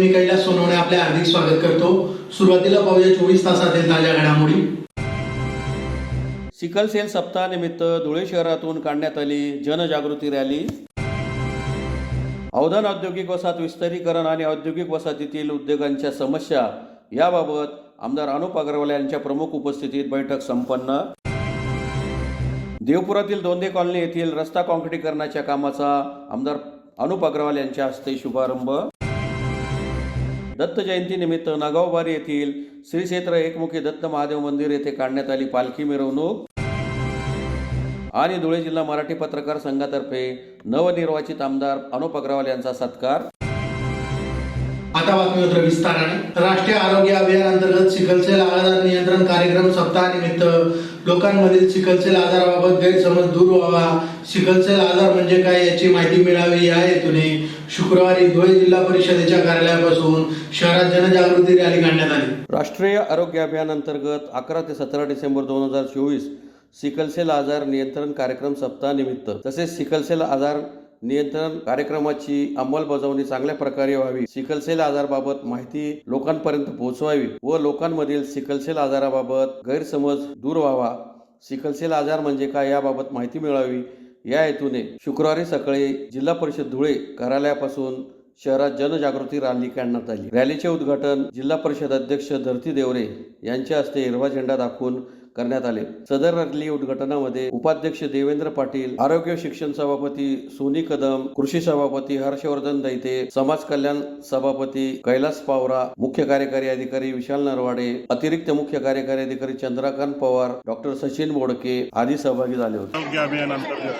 मी कैलास सोनवणे आपले हार्दिक स्वागत करतो। सुरुवातीला पाहूया 24 तासातील ताज्या घडामोडी। सिकल सेल सप्ताहानिमित्त धुळे शहरातून काढण्यात आली जनजागृती रॅली। अवधान औद्योगिक वसाहत विस्तारीकरण आणि औद्योगिक वसाहतीतील उद्योगांच्या समस्या याबाबत आमदार अनुप अग्रवाल यांच्या प्रमुख उपस्थितीत बैठक संपन्न। देवपुरातील दोंदे कॉलनी येथील रस्ता काँक्रिटीकरणाच्या कामाचा आमदार अनुप अग्रवाल यांच्या हस्ते शुभारंभ। दत्त जयंतीनिमित्त नागावबारी येथील श्री क्षेत्र एकमुखी दत्त महादेव मंदिर येथे काढण्यात आली पालखी मिरवणूक। आणि धुळे जिल्हा मराठी पत्रकार संघातर्फे नवनिर्वाचित आमदार अनुप अग्रवाल यांचा सत्कार। आता बातमीपत्र विस्ताराने। राष्ट्रीय आरोग्य अभियान अंतर्गत सिकलसेल आजार नियंत्रण कार्यक्रम सप्ताहानिमित्त लोकांमधील सिकलसेल आजाराबाबत गैरसमज दूर व्हावा, सिकलसेल आजार म्हणजे काय याची माहिती मिळावी या हेतूने शुक्रवारी धुळे जिल्हा परिषदेच्या कार्यालयापासून शहरात जनजागृती रॅली काढण्यात आली। राष्ट्रीय आरोग्य अभियान अंतर्गत 11 ते 17 डिसेंबर 2024 सिकलसेल आजार नियंत्रण कार्यक्रम सप्ताहानिमित्त तसेच सिकलसेल आजार नियंत्रण कार्यक्रमाची अंमलबजावणी चांगल्या प्रकारे व्हावी, सिकलसेल आजाराबाबत माहिती लोकांपर्यंत पोहोचवावी व लोकांमधील सिकलसेल आजाराबाबत गैरसमज दूर व्हावा, सिकलसेल आजार म्हणजे काय याबाबत माहिती मिळावी या हेतूने शुक्रवारी सकाळी जिल्हा परिषद धुळे कार्यालयापासून शहरात जनजागृती रॅली काढण्यात आली। रॅलीचे उद्घाटन जिल्हा परिषद अध्यक्ष धरती देवरे यांच्या हस्ते हिरवा झेंडा दाखवून करण्यात आले। सदर रॅली उद्घाटनामध्ये उपाध्यक्ष देवेंद्र पाटील, आरोग्य शिक्षण सभापती सोनी कदम, कृषी सभापती हर्षवर्धन दैते, समाज कल्याण सभापती कैलास पावरा, मुख्य कार्यकारी अधिकारी विशाल नरवाडे, अतिरिक्त मुख्य कार्यकारी अधिकारी चंद्रकांत पवार, डॉक्टर सचिन बोडके आदी सहभागी झाले होते। आरोग्य अभियान अंतर्गत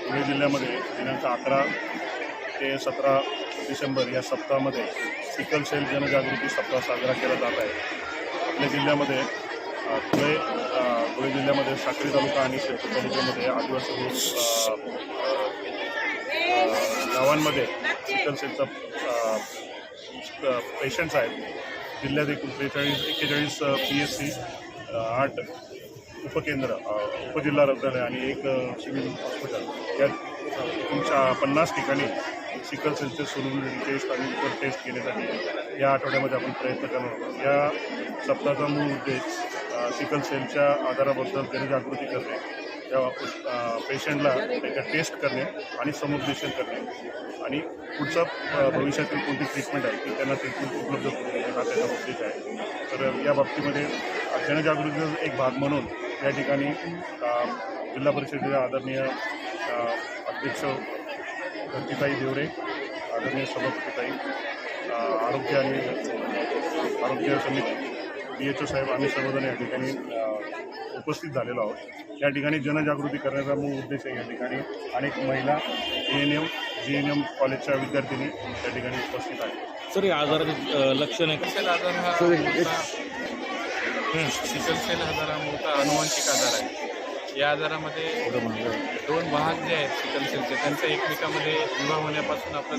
धुळे जिल्ह्यामध्ये दिनांक 11 ते 17 डिसेंबर या सप्ताहामध्ये सिकल सेल जनजागृती सप्ताह साजरा केला जात आहे। आपल्या जिल्ह्यामध्ये धुळे जिल्ह्यामध्ये साक्री तालुका आणि शिरपूर तालुक्यामध्ये आदिवासी गावांमध्ये सिकल सेलचा पेशंट्स आहेत। जिल्ह्यात एकूण 41 PSC, 8 उपकेंद्र, उपजिल्हा रुग्णालय आणि 1 सिव्हिल हॉस्पिटल या 50 ठिकाणी सिकल सेलचे सोनोग्राफी टेस्ट आणि इतर टेस्ट केल्यासाठी या आठवड्यामध्ये आपण प्रयत्न करणार आहोत। या सप्ताहाचा मूळ उद्देश सिकल सेलच्या आजाराबद्दल जनजागृती करणे, त्या पेशंटला त्याच्या टेस्ट करणे आणि समुपदेशन करणे आणि पुढचा भविष्यातील कोणती ट्रीटमेंट आहे की त्यांना ट्रीटमेंट उपलब्ध करून हा त्याचा उद्देश आहे। तर या बाबतीमध्ये जनजागृतीचा एक भाग म्हणून या ठिकाणी जिल्हा परिषदेचे आदरणीय अध्यक्ष धरतीताई देवरे, आदरणीय सभापतीताई, आरोग्य समिती DHO साहेब आम्ही सर्वजण या ठिकाणी उपस्थित झालेलो आहोत। या ठिकाणी जनजागृती करण्याचा मूळ उद्देश आहे। या ठिकाणी अनेक महिला ANM GNM कॉलेजच्या विद्यार्थिनी या ठिकाणी उपस्थित आहेत। सर, या आजाराचे लक्षण आहे? सिकल आजार हा सिकल सेल आजार हा मोठा अनुवांशिक आजार आहे। या आजारामध्ये 2 भाग जे आहेत सिकल सेलचे, त्यांचं एकमेकांमध्ये विवाह होण्यापासून आपण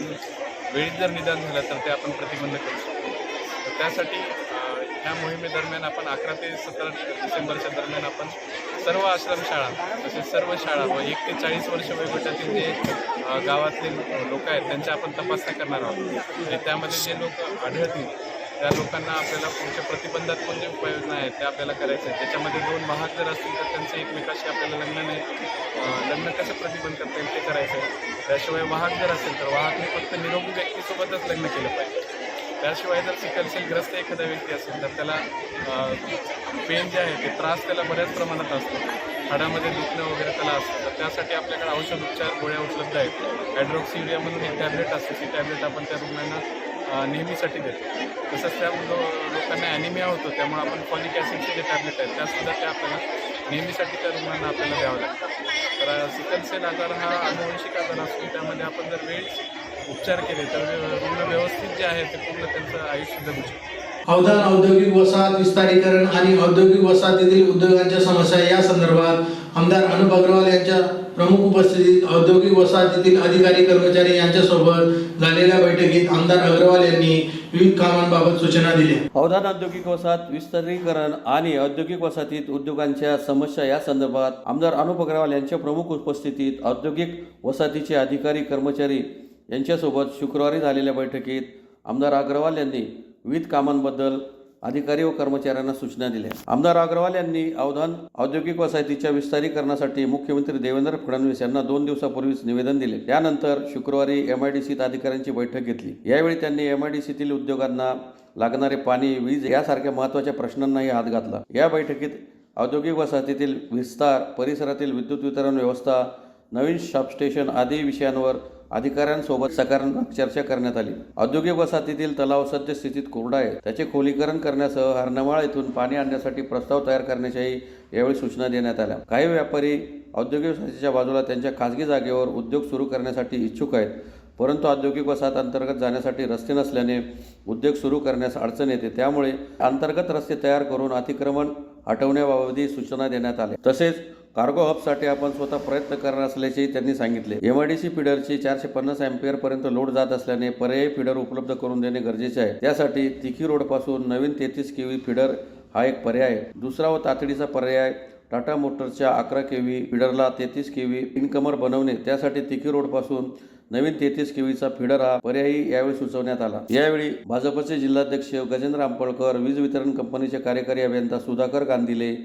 वेळीच जर निदान झालं तर ते आपण प्रतिबंध करू शकतो। तर त्यासाठी ह्या मोहिमेदरम्यान आपण 11 ते 17 डिसेंबरच्या दरम्यान आपण सर्व आश्रमशाळा तसेच सर्व शाळा व 1 ते 40 वर्ष वयोगटातील जे गावातले लोक आहेत त्यांच्या आपण तपासण्या करणार आहोत आणि त्यामध्ये जे लोक आढळतील त्या लोकांना आपल्याला पुढच्या प्रतिबंधात्मक जे उपाययोजना आहेत त्या आपल्याला करायच्या आहेत। त्याच्यामध्ये 2 वाहक जर असतील तर त्यांचं एकमेकाशी आपल्याला लग्न कसं प्रतिबंध करता येईल ते करायचं आहे। त्याशिवाय वाहक जर असेल तर वाहकने फक्त निरोगी व्यक्तीसोबतच लग्न केलं पाहिजे। त्याशिवाय जर सिकल सेल ग्रस्त एखादा व्यक्ती असेल तर त्याला पेन जे आहे ते त्रास त्याला बऱ्याच प्रमाणात असतो, हाडामध्ये दुखणं वगैरे त्याला असतं। तर त्यासाठी आपल्याकडे औषध उपचार गोळ्या उपलब्ध आहेत। हायड्रोक्सियुरिया म्हणून एक टॅब्लेट असते, ती टॅब्लेट आपण त्या रुग्णांना नेहमीसाठी देतो। तसंच त्या लोकांना ॲनिमिया होतो, त्यामुळे आपण फॉलिक ॲसिडचे जे टॅब्लेट आहेत त्यासुद्धा त्या आपल्याला नेहमीसाठी त्या रुग्णांना आपल्याला द्यावं लागतं। तर सिकल सेल आजार हा अनुवंशिक आजार असून त्यामध्ये आपण जर वेळेस उपचार केले तर रुग्ण व्यवस्थित जे आहे ते पूर्ण त्यांचं आयुष्य जगू शकतो। अवधान औद्योगिक वसाहत विस्तारीकरण आणि औद्योगिक वसाहतीतील उद्योगांच्या समस्या या संदर्भात आमदार अनुप अग्रवाल यांच्या प्रमुख उपस्थितीत औद्योगिक वसाहतीतील अधिकारी कर्मचारी यांच्यासोबत झालेल्या बैठकीत आमदार अग्रवाल यांनी विविध कामांबाबत सूचना दिल्या। अवधान औद्योगिक वसाहत विस्तारीकरण आणि औद्योगिक वसाहतीत उद्योगांच्या समस्या या संदर्भात आमदार अनुप अग्रवाल यांच्या प्रमुख उपस्थितीत औद्योगिक वसाहतीचे अधिकारी कर्मचारी यांच्यासोबत शुक्रवारी झालेल्या बैठकीत आमदार अग्रवाल यांनी विविध कामांबद्दल अधिकारी व कर्मचाऱ्यांना सूचना दिल्या. आमदार अग्रवाल यांनी अवधान औद्योगिक वसाहतीच्या विस्तारीकरणासाठी मुख्यमंत्री देवेंद्र फडणवीस यांना 2 दिवसापूर्वीच निवेदन दिले. त्यानंतर शुक्रवारी MIDCत अधिकाऱ्यांची बैठक घेतली. यावेळी त्यांनी MIDCतील उद्योगांना लागणारे पाणी, वीज यासारख्या महत्त्वाच्या प्रश्नांनाही हात घातला. या बैठकीत औद्योगिक वसाहतीतील विस्तार, परिसरातील विद्युत वितरण व्यवस्था, नवीन सबस्टेशन आदी विषयांवर अधिकाऱ्यांसोबत सकारात्मक चर्चा करण्यात आली. औद्योगिक वसाहतीतील तलाव सद्य स्थितीत कोरडा आहे, त्याचे खोलीकरण करण्यासह हरणमाळ येथून पाणी आणण्यासाठी प्रस्ताव तयार करण्याच्याही यावेळी सूचना देण्यात आल्या. काही व्यापारी औद्योगिक वसाहतीच्या बाजूला त्यांच्या खाजगी जागेवर उद्योग सुरू करण्यासाठी इच्छुक आहेत, परंतु औद्योगिक वसाहत अंतर्गत जाण्यासाठी रस्ते नसल्याने उद्योग सुरू करण्यास अडचण येते. त्यामुळे अंतर्गत रस्ते तयार करून अतिक्रमण हटवण्याबाबतही सूचना देण्यात आल्या. तसेच कार्गो हबसाठी आपण स्वतः प्रयत्न करणार असल्याचेही त्यांनी सांगितले. MIDC फिडरची 450 अँपिअर पर्यंत लोड जात असल्याने पर्यायी फिडर उपलब्ध करून देणे गरजेचे आहे. त्यासाठी तिकी रोडपासून नवीन 33 kV फिडर हा एक पर्याय आहे. दुसरा व तातडीचा पर्याय टाटा मोटर्सच्या 11 kV फिडरला 33 kV इनकमर बनवणे. त्यासाठी तिकी रोडपासून नवीन 33 kVचा फिडर हा पर्यायी यावेळी सुचवण्यात आला. यावेळी भाजपचे जिल्हाध्यक्ष गजेंद्र आंबळकर, वीज वितरण कंपनीचे कार्यकारी अभियंता सुधाकर गांधीले,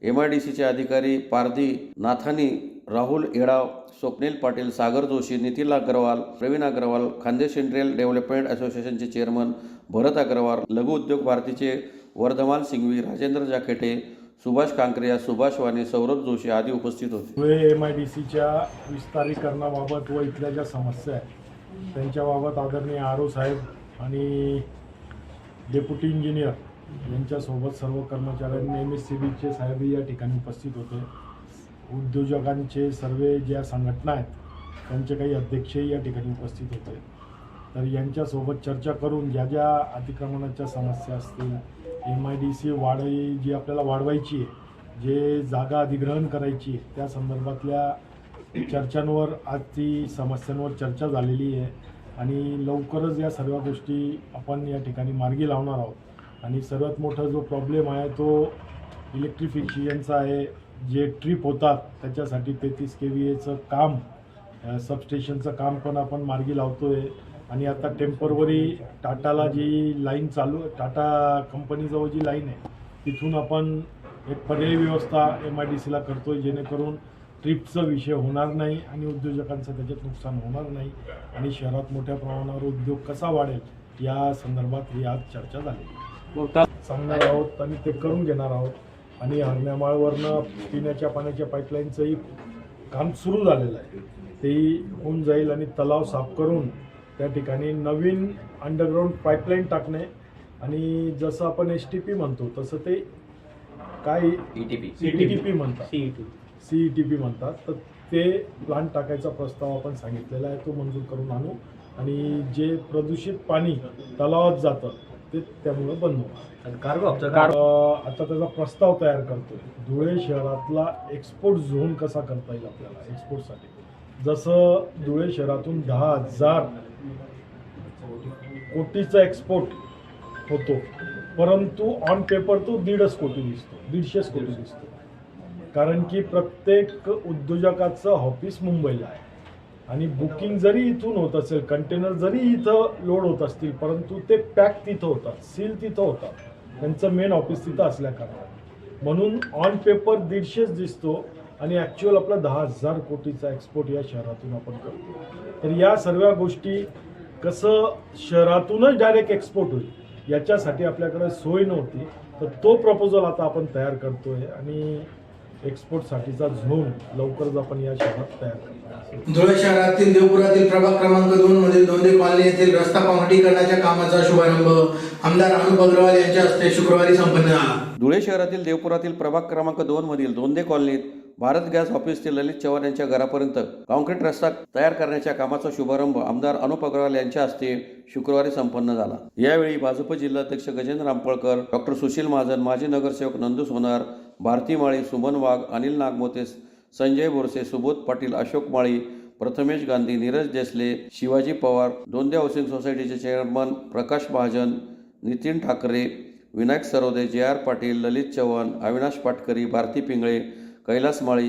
MIDCचे अधिकारी पारधी नाथानी, राहुल येडाव, स्वप्नील पाटील, सागर जोशी, नितीन अग्रवाल, प्रवीण अग्रवाल, खान्देश इंडस्ट्रियल डेव्हलपमेंट असोसिएशनचे चेअरमन भरत अग्रवाल, लघु उद्योग भारतीचे वर्धमान सिंघवी, राजेंद्र जाखेटे, सुभाष कांकरिया, सुभाष वाणी, सौरभ जोशी आदी उपस्थित होते. MIDCच्या विस्तारीकरणाबाबत व इथल्या ज्या समस्या आहेत त्यांच्याबाबत आदरणीय RO साहेब आणि डेप्युटी इंजिनियर यांच्यासोबत सर्व कर्मचाऱ्यांनी MSCBचे साहेबही या ठिकाणी उपस्थित होते. उद्योजकांचे सर्व ज्या संघटना आहेत त्यांचे काही अध्यक्षही या ठिकाणी उपस्थित होते. तर यांच्यासोबत चर्चा करून ज्या ज्या अतिक्रमणाच्या समस्या असतील, MIDC वाढी जी आपल्याला वाढवायची आहे, जे जागा अधिग्रहण करायची आहे, त्या संदर्भातल्या चर्चांवर आज ती समस्यांवर चर्चा झालेली आहे आणि लवकरच या सर्व गोष्टी आपण या ठिकाणी मार्गी लावणार आहोत. आणि सर्वात मोठा जो प्रॉब्लेम आहे तो इलेक्ट्रिफिकेशनचा आहे. जे ट्रिप होतात त्याच्यासाठी 33 kVचं काम, सबस्टेशनचं काम पण आपण मार्गी लावतो आहे. आणि आता टेम्परवरी टाटाला जी लाईन चालू, टाटा कंपनीजवळ जी लाईन आहे तिथून आपण एक पर्यायी व्यवस्था MIDCला करतो आहे, जेणेकरून ट्रिपचा विषय होणार नाही आणि उद्योजकांचं त्याच्यात नुकसान होणार नाही आणि शहरात मोठ्या प्रमाणावर उद्योग कसा वाढेल या संदर्भात ही आज चर्चा झाली. सांगणार आहोत आणि ते करून घेणार आहोत. आणि हरण्यामाळवरनं पिण्याच्या पाण्याच्या पाईपलाईनचंही काम सुरू झालेलं आहे, तेही होऊन जाईल. आणि तलाव साफ करून त्या ठिकाणी नवीन अंडरग्राऊंड पाईपलाईन टाकणे आणि जसं आपण STP म्हणतो तसं ते काय ETP म्हणतात, CETP म्हणतात, तर ते प्लांट टाकायचा प्रस्ताव आपण सांगितलेला आहे, तो मंजूर करून आणू. आणि जे प्रदूषित पाणी तलावात जातं ते त्यामुळं बंद होणार. आता त्याचा प्रस्ताव तयार करतोय. धुळे शहरातला एक्सपोर्ट झोन कसा करता येईल आपल्याला एक्सपोर्टसाठी. जसं धुळे शहरातून 10,000 कोटीचा एक्सपोर्ट होतो, परंतु ऑन पेपर तो 1.5 कोटी दिसतो, 150 कोटी दिसतो. कारण की प्रत्येक उद्योजकाचं ऑफिस मुंबईला आहे आणि बुकिंग जरी इथून होत असेल, कंटेनर जरी इथं लोड होत असतील, परंतु ते पॅक तिथं होतात, सील तिथं होतात, त्यांचं मेन ऑफिस तिथं असल्याकारणाने. म्हणून ऑन पेपर 150 दिसतो आणि ॲक्च्युअल आपला 10,000 कोटीचा एक्सपोर्ट या शहरातून आपण करतो. तर या सर्व गोष्टी कसं शहरातूनच डायरेक्ट एक्सपोर्ट होईल याच्यासाठी आपल्याकडे सोय नव्हती, तर तो प्रपोजल आता आपण तयार करतो आहे आणि एक्सपोर्टसाठीचा झोन लवकरच आपण या शहरात तयार करतो. धुळे शहरातील देवपुरातील प्रभाग क्रमांक 2 मधील दोंदे कॉलनी येथील रस्ता काँक्रिटीकरणाच्या कामाचा शुभारंभ आमदार अनुप अग्रवाल यांच्या हस्ते शुक्रवारी संपन्न झाला. धुळे शहरातील देवपुरातील प्रभाग क्रमांक 2 मधील दोंदे कॉलनीत भारत गॅस ऑफिस ते ललित चव्हाण यांच्या घरापर्यंत कॉन्क्रीट रस्ता तयार करण्याच्या कामाचा शुभारंभ आमदार अनुप अग्रवाल यांच्या हस्ते शुक्रवारी संपन्न झाला. यावेळी भाजप जिल्हाध्यक्ष गजेंद्र आंबळकर, डॉक्टर सुशील महाजन, माजी नगरसेवक नंदू सोनार, भारती माळी, सुमन वाघ, अनिल नागमोते, संजय बोरसे, सुबोध पाटील, अशोक माळी, प्रथमेश गांधी, नीरज देसले, शिवाजी पवार, दोंदे हाऊसिंग सोसायटीचे चेअरमन प्रकाश महाजन, नितीन ठाकरे, विनायक सरोदे, JR पाटील, ललित चव्हाण, अविनाश पाटकरी, भारती पिंगळे, कैलास माळी,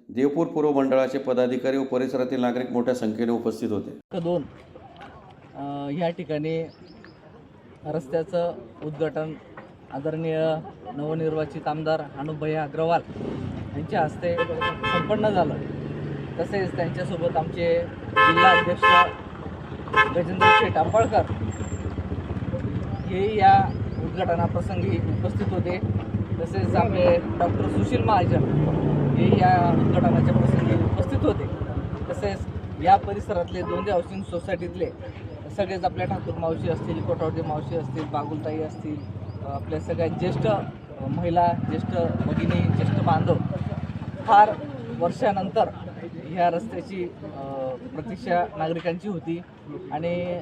देवपूर पूर्व मंडळाचे पदाधिकारी व परिसरातील नागरिक मोठ्या संख्येने उपस्थित होते. 2 ह्या ठिकाणी रस्त्याचं उद्घाटन आदरणीय नवनिर्वाचित आमदार अनुभैया अग्रवाल यांच्या हस्ते संपन्न झालं. तसेच त्यांच्यासोबत आमचे जिल्हा अध्यक्ष गजेंद्र शेठ आंबाळकर हे या उद्घाटनाप्रसंगी उपस्थित होते. तसेच आपले डॉक्टर सुशील महाजन हे या उद्घाटनाच्या प्रसंगी उपस्थित होते. तसेच या परिसरातले दोंदे हाऊसिंग सोसायटीतले सगळेच आपल्या ठाकूर मावशी असतील, कोटावडे मावशी असतील, बागुलताई असतील, आपल्या सगळ्या ज्येष्ठ महिला, ज्येष्ठ भगिनी, ज्येष्ठ बांधव फार वर्षानंतर ह्या रस्त्याची प्रतीक्षा नागरिकांची होती आणि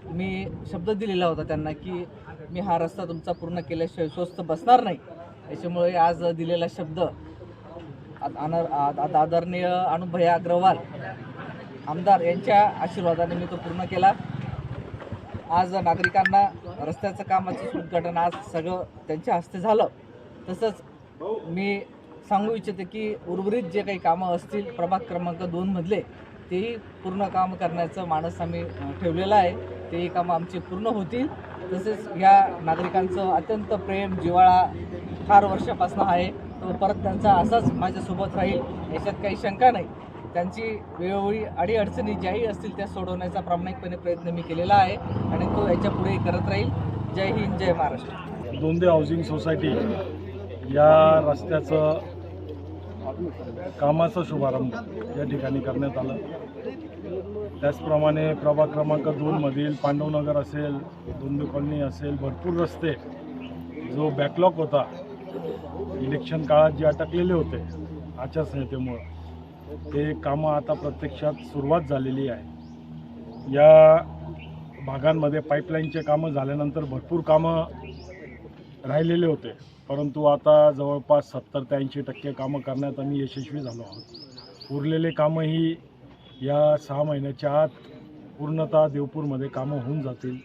मी शब्द दिलेला होता त्यांना की मी हा रस्ता तुमचा पूर्ण केल्याशिवाय स्वस्त बसणार नाही. त्याच्यामुळे आज दिलेला शब्द आदरणीय अनुभैया अग्रवाल आमदार यांच्या आशीर्वादाने मी तो पूर्ण केला. आज नागरिकांना रस्त्याचं कामाचं उद्घाटन आज सगळं त्यांच्या हस्ते झालं. तसंच मी सांगू इच्छिते की उर्वरित जे काही कामं असतील प्रभाग क्रमांक 2मधले तेही पूर्ण काम करण्याचं मानस आम्ही ठेवलेलं आहे. तेही कामं आमची पूर्ण होतील. तसेच या नागरिकांचं अत्यंत प्रेम जिव्हाळा फार वर्षापासून आहे. तो परत त्यांचा असाच माझ्यासोबत राहील याच्यात काही शंका नाही. त्यांची वेळोवेळी अडीअडचणी ज्याही असतील त्या सोडवण्याचा प्रामाणिकपणे प्रयत्न मी केलेला आहे आणि तो याच्या पुढे करत राहील. जय हिंद, जय महाराष्ट्र. दोंदे हाऊसिंग सोसायटी या रस्त्याचं कामाचा शुभारंभ या ठिकाणी करण्यात आलं. त्याचप्रमाणे प्रभाग क्रमांक 2मधील पांडवनगर असेल, दोंदे कॉलनी असेल, भरपूर रस्ते जो बॅकलॉग होता इलेक्शन काळात जे अटकलेले होते आचारसंहितेमुळं, ते कामं आता प्रत्यक्षात सुरुवात झालेली आहे. या भागांमध्ये पाईपलाईनचे कामं झाल्यानंतर भरपूर कामं राहिलेले होते, परंतु आता जवळपास 70 ते 80% कामं करण्यात आम्ही यशस्वी झालो आहोत. उरलेले कामंही या 6 महिन्याच्या आत पूर्णतः देवपूरमध्ये कामं होऊन जातील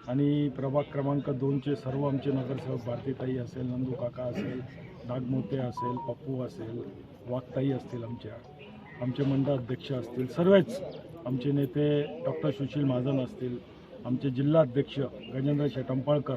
आणि प्रभाग क्रमांक 2चे सर्व आमचे नगरसेवक भारतीताई असेल, नंदू काका असेल, नागमोते असेल, पप्पू असेल, वाघताई असतील, आमचे मंडळ अध्यक्ष असतील, सर्वच आमचे नेते डॉक्टर सुशील महाजन असतील, आमचे जिल्हा अध्यक्ष गजेंद्र शेठ आंबाळकर,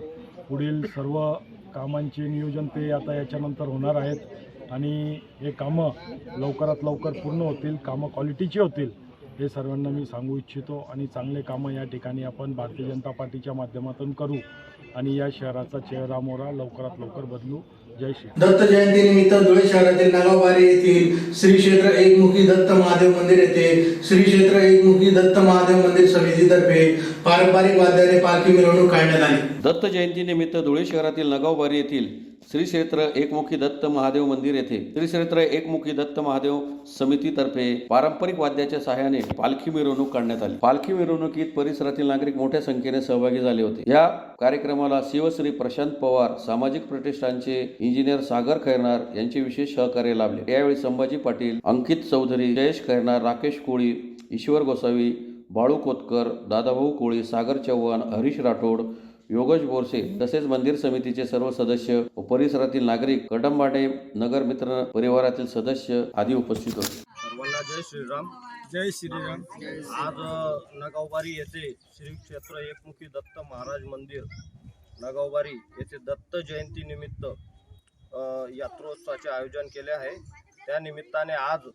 पुढील सर्व कामांचे नियोजन ते आता याच्यानंतर होणार आहेत आणि हे कामं लवकरात लवकर पूर्ण होतील, कामं क्वालिटीची होतील हे सर्वांना मी सांगू इच्छितो. आणि चांगले कामं या ठिकाणी आपण भारतीय जनता पार्टीच्या माध्यमातून करू आणि या शहराचा चेहरा मोहरा लवकरात लवकर बदलू. जय श्री. दत्त जयंतीनिमित्त धुळे शहरातील नागावबारी येथील श्री क्षेत्र एकमुखी दत्त महादेव मंदिर येथे श्री क्षेत्र एकमुखी दत्त महादेव मंदिर समितीतर्फे पारंपरिक वाद्याने पालखी मिरवणूक काढण्यात आली. दत्त जयंतीनिमित्त धुळे शहरातील नगावबारी येथील श्री क्षेत्र एकमुखी दत्त महादेव मंदिर येथे श्री क्षेत्र एकमुखी दत्त महादेव समितीतर्फे पारंपरिक वाद्याच्या सहाय्याने पालखी मिरवणूक काढण्यात आली. पालखी मिरवणुकीत परिसरातील नागरिक मोठ्या संख्येने सहभागी झाले होते. या कार्यक्रमाला शिवश्री प्रशांत पवार सामाजिक प्रतिष्ठानचे इंजिनियर सागर खैरनार यांचे विशेष सहकार्य लाभले. यावेळी संभाजी पाटील, अंकित चौधरी, जयेश खैरनार, राकेश कोळी, ईश्वर गोसावी, बाळू कोतकर, दादाभाऊ कोळी, सागर चव्हाण, हरीश राठोड, योगेश बोरसे तसेच मंदिर समितीचे सर्व सदस्य व परिसरातील नागरिक, कडंबाडे नगर मित्र परिवारातील सदस्य आदी उपस्थित होते. सर्वांना जय श्रीराम. जय श्रीराम. आज नगावबारी येथे श्री क्षेत्र एकमुखी दत्त महाराज मंदिर नगावबारी येथे दत्त जयंती निमित्त यात्रोत्सवाचे आयोजन केले आहे. त्या निमित्ताने आज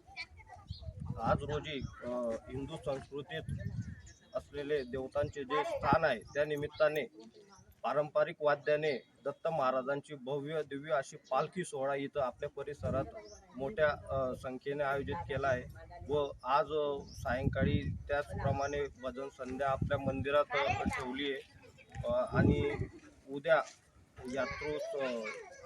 रोजी हिंदू संस्कृतीत असलेले देवतांचे जे स्थान आहे त्या निमित्ताने पारंपरिक वाद्याने दत्त महाराजांची भव्य दिव्य अशी पालखी सोहळा इथं आपल्या परिसरात मोठ्या संख्येने आयोजित केला आहे व आज सायंकाळी त्याचप्रमाणे भजन संध्या आपल्या मंदिरात ठेवली आहे आणि उद्या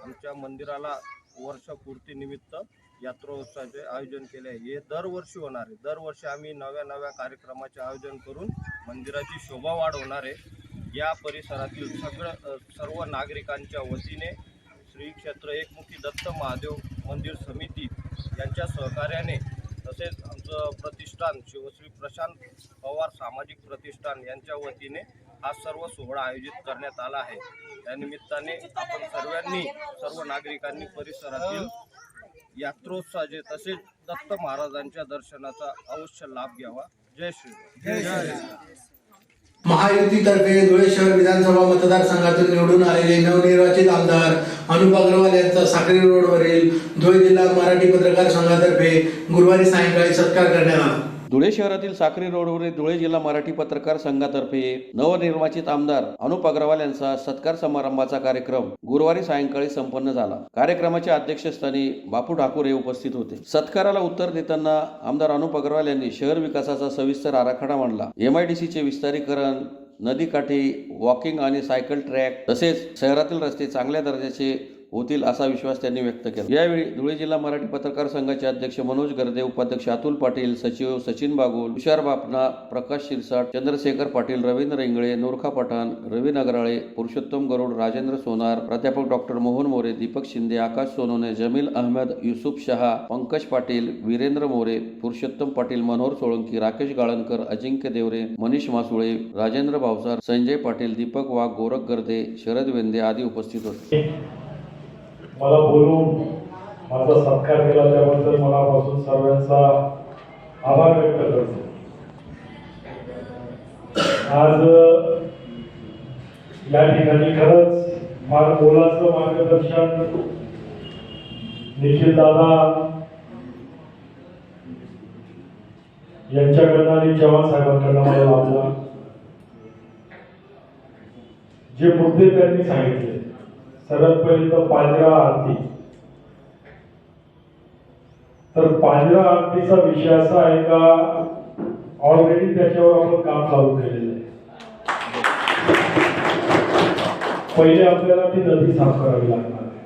आमच्या मंदिराला वर्षपूर्तीनिमित्त यात्रोत्सवाचे आयोजन केले आहे. हे दरवर्षी होणार आहे. दरवर्षी आम्ही नव्या कार्यक्रमाचे आयोजन करून मंदिराची शोभा वाढवणार आहे. या परिसरातील सर्व नागरिकांच्या वतीने श्री क्षेत्र एकमुखी दत्त महादेव मंदिर समिती यांच्या सहकार्याने तसेच आमचं प्रतिष्ठान शिवश्री प्रशांत पवार सामाजिक प्रतिष्ठान यांच्या वतीने हा सर्व सोहळा आयोजित करण्यात आला आहे. त्या निमित्ताने आपण सर्व नागरिकांनी परिसरातील यात्रोत्सवाचे तसेच दत्त महाराजांच्या दर्शनाचा अवश्य लाभ घ्यावा. जय श्री. महायुतीतर्फे धुळे शहर विधान विधानसभा मतदारसंघातून निवडून आलेले नवनिर्वाचित आमदार अनुप अग्रवाल यांचा साक्री रोडवरील धुळे जिल्हा मराठी पत्रकार संघातर्फे गुरुवारी सायंकाळी सत्कार करण्यात आला. धुळे शहरातील साक्री रोडवरील धुळे जिल्हा मराठी पत्रकार संघातर्फे नवनिर्वाचित आमदार अनुप अग्रवाल यांचा सत्कार समारंभाचा कार्यक्रम गुरुवारी सायंकाळी संपन्न झाला. कार्यक्रमाच्या अध्यक्षस्थानी बापू ठाकूर हे उपस्थित होते. सत्काराला उत्तर देताना आमदार अनुप अग्रवाल यांनी शहर विकासाचा सविस्तर आराखडा मांडला. MIDCचे विस्तारीकरण, नदीकाठी वॉकिंग आणि सायकल ट्रॅक तसेच शहरातील रस्ते चांगल्या दर्जाचे होतील असा विश्वास त्यांनी व्यक्त केला. यावेळी धुळे जिल्हा मराठी पत्रकार संघाचे अध्यक्ष मनोज गर्दे, उपाध्यक्ष अतुल पाटील, सचिव सचिन बागुल, तुषार बापना, प्रकाश शिरसाट, चंद्रशेखर पाटील, रवींद्र इंगळे, नूरखा पठाण, रवी नगराळे, पुरुषोत्तम गरुड, राजेंद्र सोनार, प्राध्यापक डॉक्टर मोहन मोरे, दीपक शिंदे, आकाश सोनोने, जमील अहमद, युसुफ शहा, पंकज पाटील, वीरेंद्र मोरे, पुरुषोत्तम पाटील, मनोहर सोळंकी, राकेश गाळणकर, अजिंक्य देवरे, मनीष मासुळे, राजेंद्र भावसार, संजय पाटील, दीपक वाघ, गोरख गर्दे, शरद वेंदे आदी उपस्थित होते. मला बोलून माझा सत्कार केला त्याबद्दल मनापासून सर्वांचा आभार व्यक्त करतो. आज या ठिकाणी खरंच फार मोलाचं मार्गदर्शन निखिल दादा यांच्याकडनं आणि चव्हाण साहेबांकडनं मला लाभला. जे मुद्दे त्यांनी सांगितले, सर्वात पहिले तर पांजरा आरती. तर पांजरा आरतीचा विषय असा आहे का ऑलरेडी त्याच्यावर आपण काम चालू केलेलं आहे. पहिले आपल्याला ती नदी साफ करावी लागणार आहे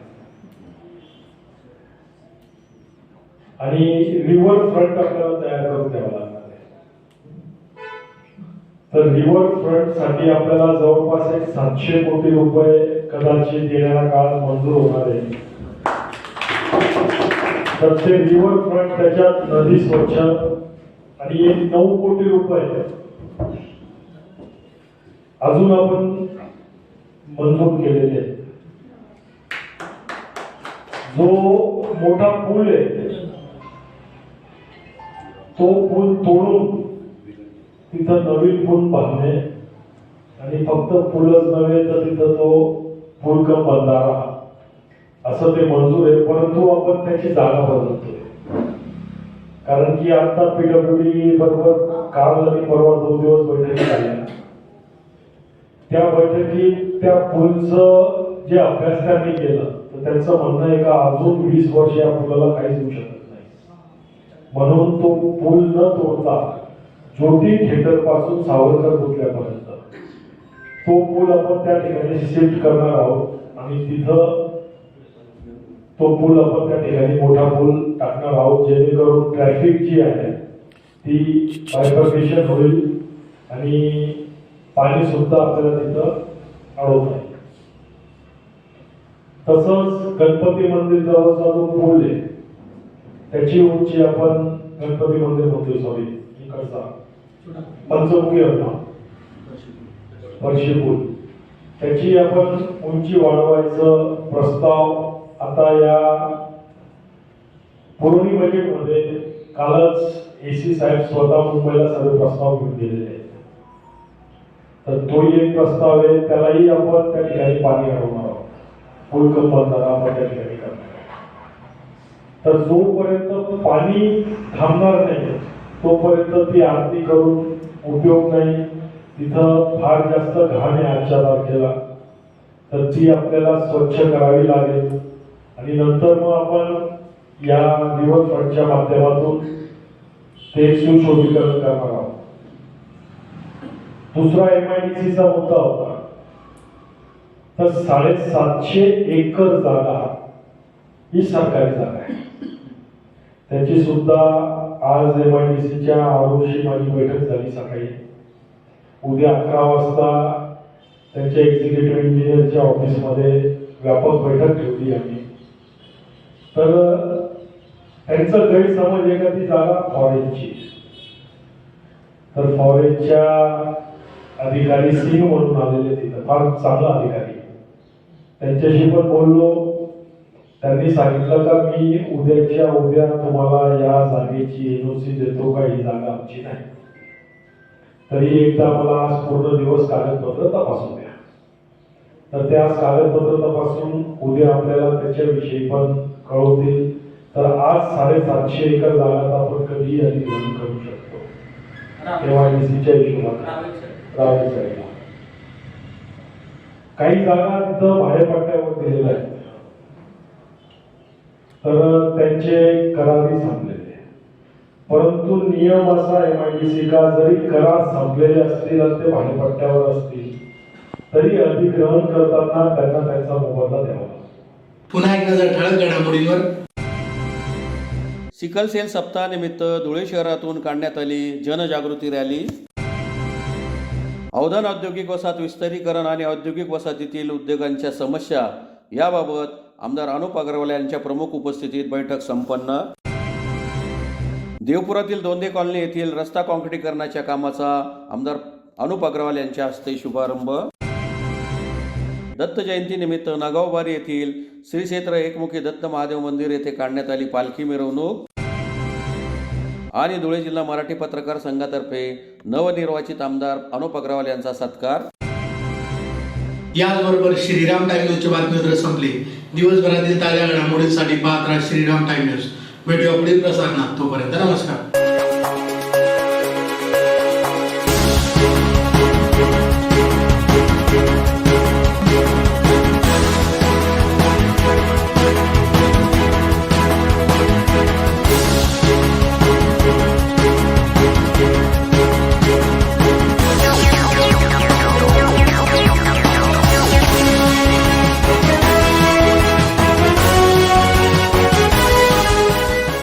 आणि रिव्हर फ्रंट आपल्याला तयार करून द्यावा लागणार आहे. तर रिव्हर फ्रंट साठी आपल्याला जवळपास 700 कोटी रुपये कदाचित येणाऱ्या काळात मंजूर होणार आहे. तर ते रिव्हर फ्रंट, त्याच्यात नदी स्वच्छ आणि 9 कोटी रुपये अजून आपण मंजूर केलेले. जो मोठा पूल आहे तो पूल तोडून तिथं नवीन पूल बांधणे आणि फक्त पूलच नव्हे तर तिथं तो पूल कम बंधारा असं ते मंजूर आहे. परंतु आपण त्याची जागा बदलतोय कारण की आता PWD बरोबर काल आणि परवा 2 दिवस बैठकी झाल्या. त्या बैठकीत त्या पूलचं जे अभ्यास त्यांनी केलं तर त्यांचं म्हणणं आहे का अजून 20 वर्ष या पुलाला काहीच होऊ शकत नाही. म्हणून तो पूल न तोडता ज्योती थिएटर पासून सावरकर पुतळ्यापर्यंत तो पूल आपण त्या ठिकाणी शिफ्ट करणार आहोत आणि तिथं तो पूल आपण त्या ठिकाणी मोठा पूल टाकणार आहोत जेणेकरून ट्रॅफिक जी आहे ती बायफर्केशन होईल आणि पाणी सुद्धा आपल्याला तिथं अडवत नाही. तसंच गणपती मंदिर जवळचा जो पूल आहे त्याची उंची आपण गणपती मंदिर म्हणतोय सॉरी इकडचा पंचमुखी वर्षी पूल त्याची आपण उंची वाढवायचं प्रस्ताव आता या पुरवणी बजेटमध्ये कालच AC साहेब स्वतः मुंबईला सर्व प्रस्ताव घेऊन गेलेले आहेत. तर तोही एक प्रस्ताव आहे, त्यालाही आपण त्या ठिकाणी पाणी अडवणार आहोत. पूल कम बंधारा आपण त्या ठिकाणी करणार. तर जोपर्यंत पाणी थांबणार नाही तोपर्यंत ती आरती करून उपयोग नाही. तिथं फार जास्त घाण आहे आजच्या तारखेला, तर ती आपल्याला स्वच्छ करावी लागेल आणि नंतर मग आपण या रिव्हर फ्रंटच्या माध्यमातून ते सुशोभीकरण करणार आहोत. दुसरा MIDCचा मुद्दा होता. तर 750 एकर जागा ही सरकारी जागा आहे. त्याची सुद्धा आज MIDCच्या आरोग्याशी माझी बैठक झाली सकाळी. उद्या 11 वाजता त्यांच्या एक्झिक्युटिव्ह इंजिनियरच्या ऑफिसमध्ये व्यापक बैठक ठेवली आम्ही. तर त्यांचा गैरसमज आहे का ती जागा फॉरेनची. तर फॉरेनच्या अधिकारी सिंग म्हणून आलेले तिथं फार चांगला अधिकारी, त्यांच्याशी पण बोललो. त्यांनी सांगितलं का मी उद्याच्या उद्या तुम्हाला या जागेची NOC देतो का, ही जागा आमची नाही. तरी एकदा मला आज पूर्ण दिवस कागदपत्र तपासू द्या. तर ते आज कागदपत्र तपासून उद्या आपल्याला त्याच्याविषयी पण कळवतील. तर आज 750 एकर जागा आपण कधीही अधिग्रहण करू शकतो MIDCच्या हिशोबाने. रावेर साईडला काही जागा तिथं भाडेपट्ट्यावर दिलेल्या आहेत, तर त्यांचे करारही संपलेले. परंतु नियम असा MIDC का जरी करार संपलेले असतील आणि ते भाडेपट्ट्यावर असतील तरी अधिग्रहण करताना त्यांना त्यांचा मोबदला द्यावा. पुन्हा एक नजर ठळक घडामोडींवर. सिकलसेल सप्ताहानिमित्त धुळे शहरातून काढण्यात आली जनजागृती रॅली. अवधान औद्योगिक वसाहत विस्तारीकरण आणि औद्योगिक वसाहतीतील उद्योगांच्या समस्या याबाबत आमदार अनुप अग्रवाल यांच्या प्रमुख उपस्थितीत बैठक संपन्न. देवपुरातील दोंदे कॉलनी येथील रस्ता काँक्रिटीकरणाच्या कामाचा आमदार अनुप अग्रवाल यांच्या हस्ते शुभारंभ. दत्त जयंतीनिमित्त नागावबारी येथील श्री क्षेत्र एकमुखी दत्त महादेव मंदिर येथे काढण्यात आली पालखी मिरवणूक. आणि धुळे जिल्हा मराठी पत्रकार संघातर्फे नवनिर्वाचित आमदार अनुप अग्रवाल यांचा सत्कार. याचबरोबर श्रीराम टाइम न्यूजची बातमीपत्र संपली. दिवसभरातील ताज्या घडामोडींसाठी पाहत राहा श्रीराम टाइम न्यूज. भेटूया पुढील प्रसारणात. तोपर्यंत नमस्कार.